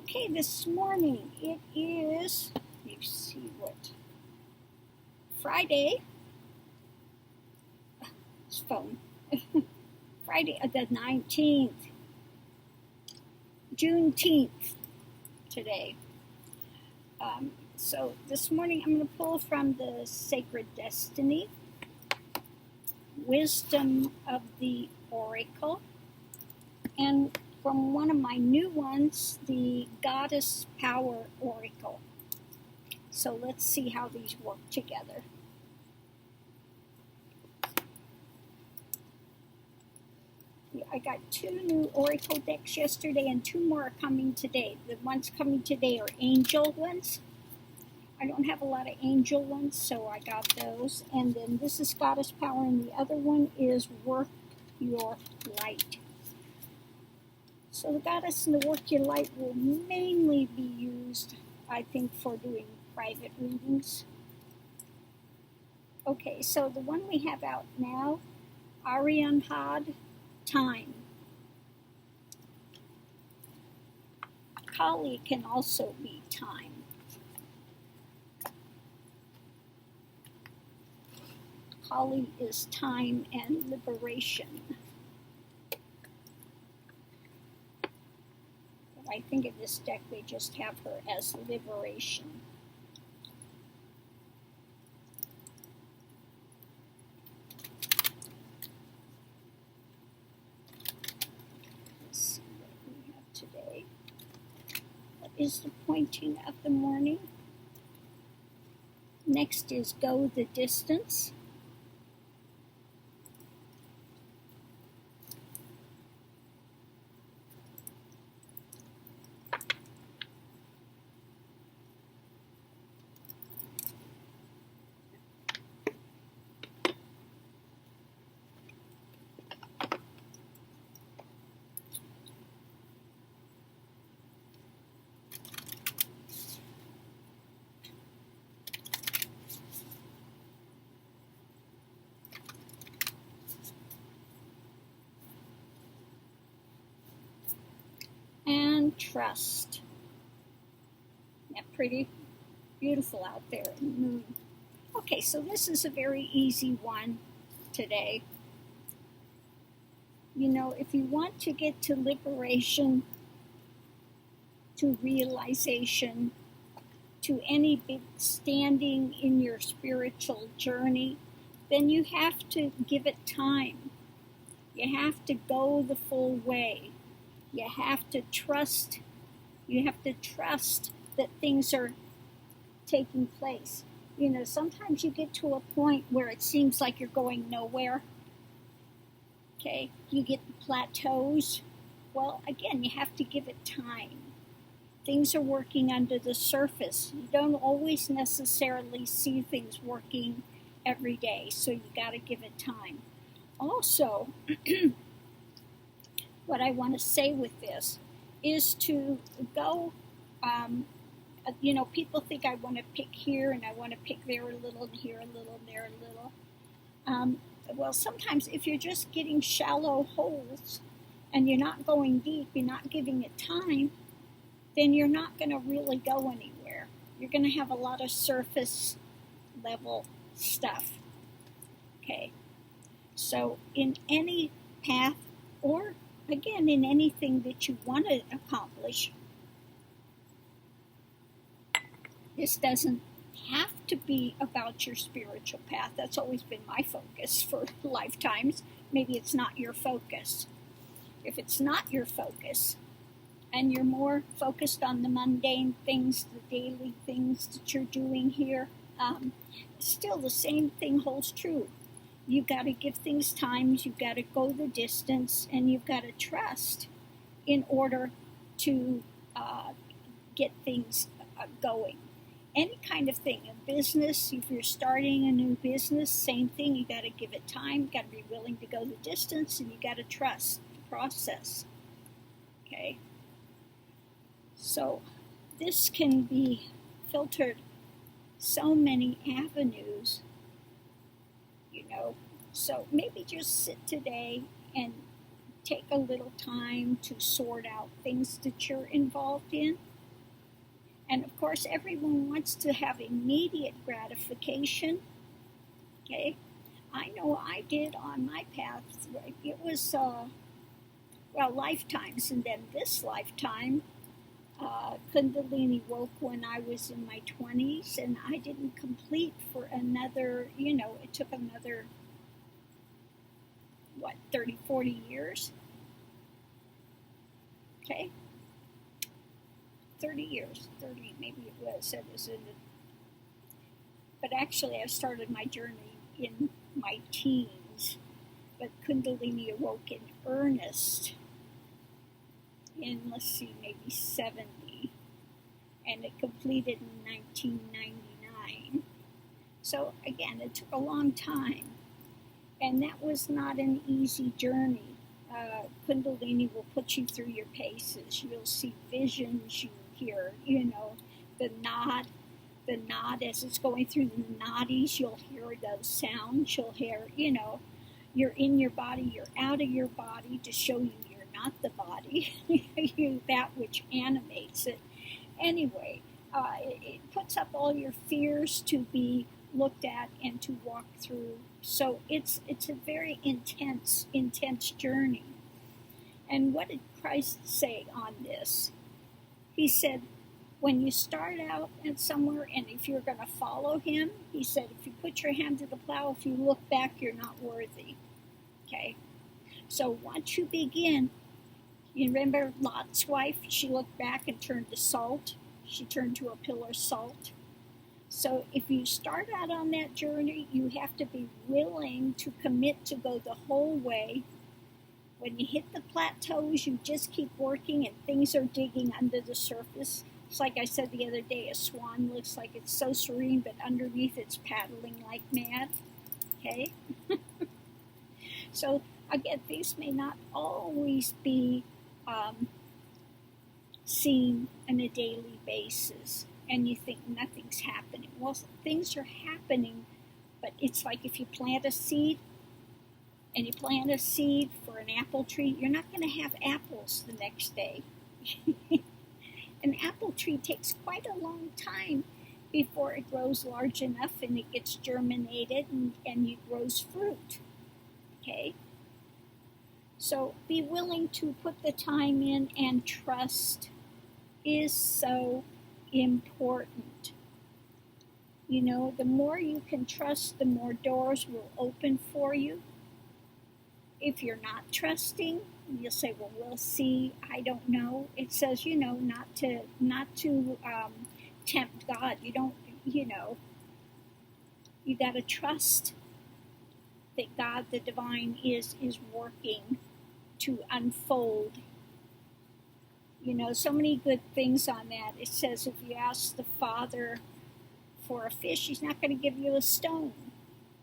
Okay, this morning it is, let me see what, Friday, this phone, Friday the 19th, Juneteenth today. So this morning I'm going to pull from the Sacred Destiny, Wisdom of the Oracle, and from one of my new ones, the Goddess Power Oracle. So let's see how these work together. I got 2 new Oracle decks yesterday and 2 more are coming today. The ones coming today are angel ones. I don't have a lot of angel ones, so I got those. And then this is Goddess Power, and the other one is Work Your Light. So the Goddess and the Work Your Light will mainly be used, I think, for doing private readings. Okay, so the one we have out now, Aryanhad, Time. Kali can also be time. Kali is time and liberation. But I think in this deck they just have her as liberation. Let's see what we have today. What is the pointing of the morning? Next is Go the Distance. And Trust. Yeah, pretty beautiful out there in the moon. Okay, so this is a very easy one today. You know, if you want to get to liberation, to realization, to any big standing in your spiritual journey, then you have to give it time. You have to go the full way. You have to trust. You have to trust that things are taking place. You know, sometimes you get to a point where it seems like you're going nowhere. Okay, you get plateaus. Well, again, you have to give it time. Things are working under the surface. You don't always necessarily see things working every day, so you got to give it time. Also, what I want to say with this is to go, you know, people think I want to pick here and I want to pick there a little, and here a little, and there a little. Well, sometimes if you're just getting shallow holes and you're not going deep, you're not giving it time, then you're not going to really go anywhere. You're going to have a lot of surface level stuff. Okay, so in any path, or again, in anything that you want to accomplish, this doesn't have to be about your spiritual path. That's always been my focus for lifetimes. Maybe it's not your focus. If it's not your focus, and you're more focused on the mundane things, the daily things that you're doing here, still the same thing holds true. You've got to give things time, you've got to go the distance, and you've got to trust in order to get things going. Any kind of thing, a business, if you're starting a new business, same thing, you got to give it time, you got to be willing to go the distance, and you got to trust the process. Okay? So this can be filtered so many avenues, you know. So maybe just sit today and take a little time to sort out things that you're involved in. And of course, everyone wants to have immediate gratification. Okay, I know I did on my path. It was, well, lifetimes, and then this lifetime, Kundalini woke when I was in my 20s, and I didn't complete for another, it took another, 30, 40 years? Okay, 30 years, 30 maybe it was. But actually, I started my journey in my teens, but Kundalini awoke in earnest in, maybe 70, and it completed in 1999. So again, it took a long time, and that was not an easy journey. Kundalini will put you through your paces. You'll see visions, you hear, the nod as it's going through the nadis. You'll hear those sounds. You'll hear, you're in your body, you're out of your body to show you you're not the body, you're that which animates it. Anyway, it puts up all your fears to be looked at and to walk through. So it's a very intense journey. And what did Christ say on this? He said, when you start out at somewhere, and if you're going to follow him, he said, if you put your hand to the plow, if you look back, you're not worthy. Okay? So once you begin, you remember Lot's wife? She looked back and turned to salt. She turned to a pillar of salt. So if you start out on that journey, you have to be willing to commit to go the whole way. When you hit the plateaus, you just keep working and things are digging under the surface. It's like I said the other day, a swan looks like it's so serene, but underneath it's paddling like mad. Okay? So again, these may not always be seen on a daily basis, and you think nothing's happening. Well, things are happening, but it's like if you plant a seed, and you plant a seed for an apple tree, you're not going to have apples the next day. An apple tree takes quite a long time before it grows large enough and it gets germinated and it grows fruit. Okay? So be willing to put the time in, and trust is so important. The more you can trust, the more doors will open for you. If you're not trusting, you'll say, well, we'll see, I don't know. It says, not to tempt God. You don't, you got to trust that God, the divine, is working to unfold. So many good things on that. It says if you ask the Father for a fish, he's not going to give you a stone.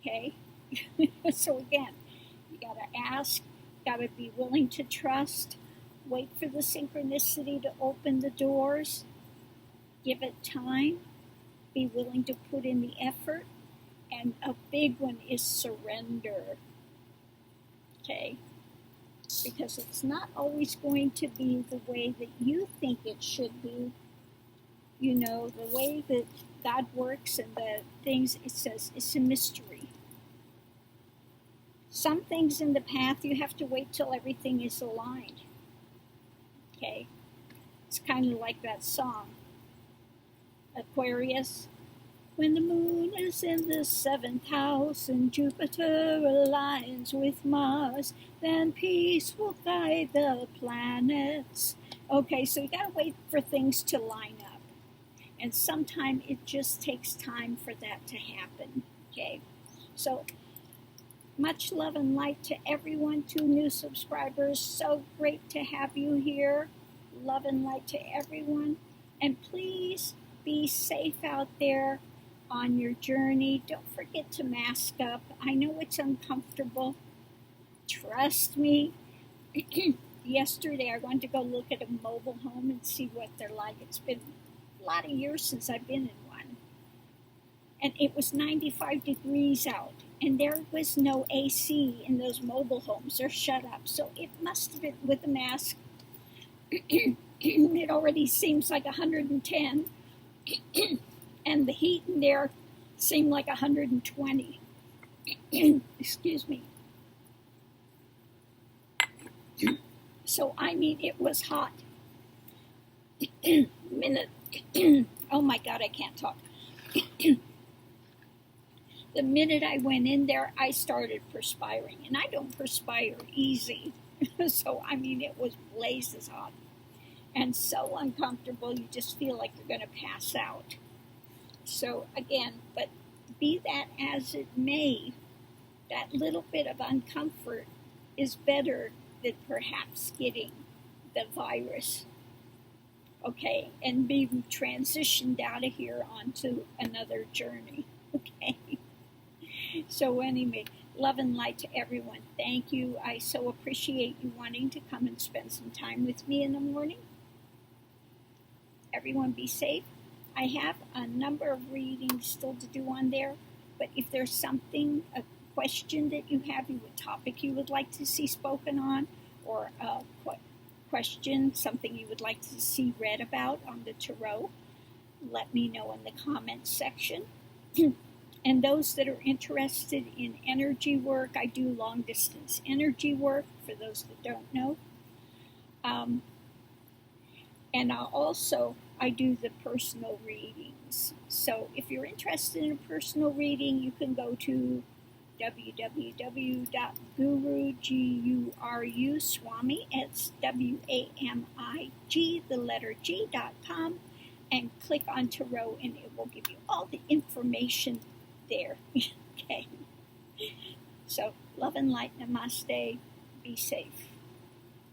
Okay? So again, you got to ask, got to be willing to trust, wait for the synchronicity to open the doors, give it time, be willing to put in the effort, and a big one is surrender. Okay? Because it's not always going to be the way that you think it should be. The way that God works and the things, it says, it's a mystery. Some things in the path, you have to wait till everything is aligned. Okay? It's kind of like that song, Aquarius. When the moon is in the 7th house and Jupiter aligns with Mars, then peace will guide the planets. Okay, so you gotta wait for things to line up. And sometimes it just takes time for that to happen. Okay? So, much love and light to everyone, 2 new subscribers. So great to have you here. Love and light to everyone. And please be safe out there on your journey. Don't forget to mask up. I know it's uncomfortable. Trust me. Yesterday I wanted to go look at a mobile home and see what they're like. It's been a lot of years since I've been in one. And it was 95 degrees out. And there was no AC in those mobile homes. They're shut up. So it must have been, with the mask, it already seems like 110. And the heat in there seemed like 120. Excuse me. So, I mean, it was hot. Minute. Oh my God, I can't talk. The minute I went in there, I started perspiring. And I don't perspire easy. So, I mean, it was blazes hot. And so uncomfortable, you just feel like you're going to pass out. So, again, but be that as it may, that little bit of uncomfort is better than perhaps getting the virus. Okay, and being transitioned out of here onto another journey. Okay. So anyway, love and light to everyone. Thank you. I so appreciate you wanting to come and spend some time with me in the morning. Everyone be safe. I have a number of readings still to do on there, but if there's something, a question that you have, a topic you would like to see spoken on, or a question, something you would like to see read about on the tarot, let me know in the comments section. And those that are interested in energy work, I do long distance energy work for those that don't know. And I do the personal readings. So if you're interested in a personal reading, you can go to www.guru, Swami, it's WAMIG, the letter G.com, and click on Tarot, and it will give you all the information there. Okay. So, love and light, namaste, be safe.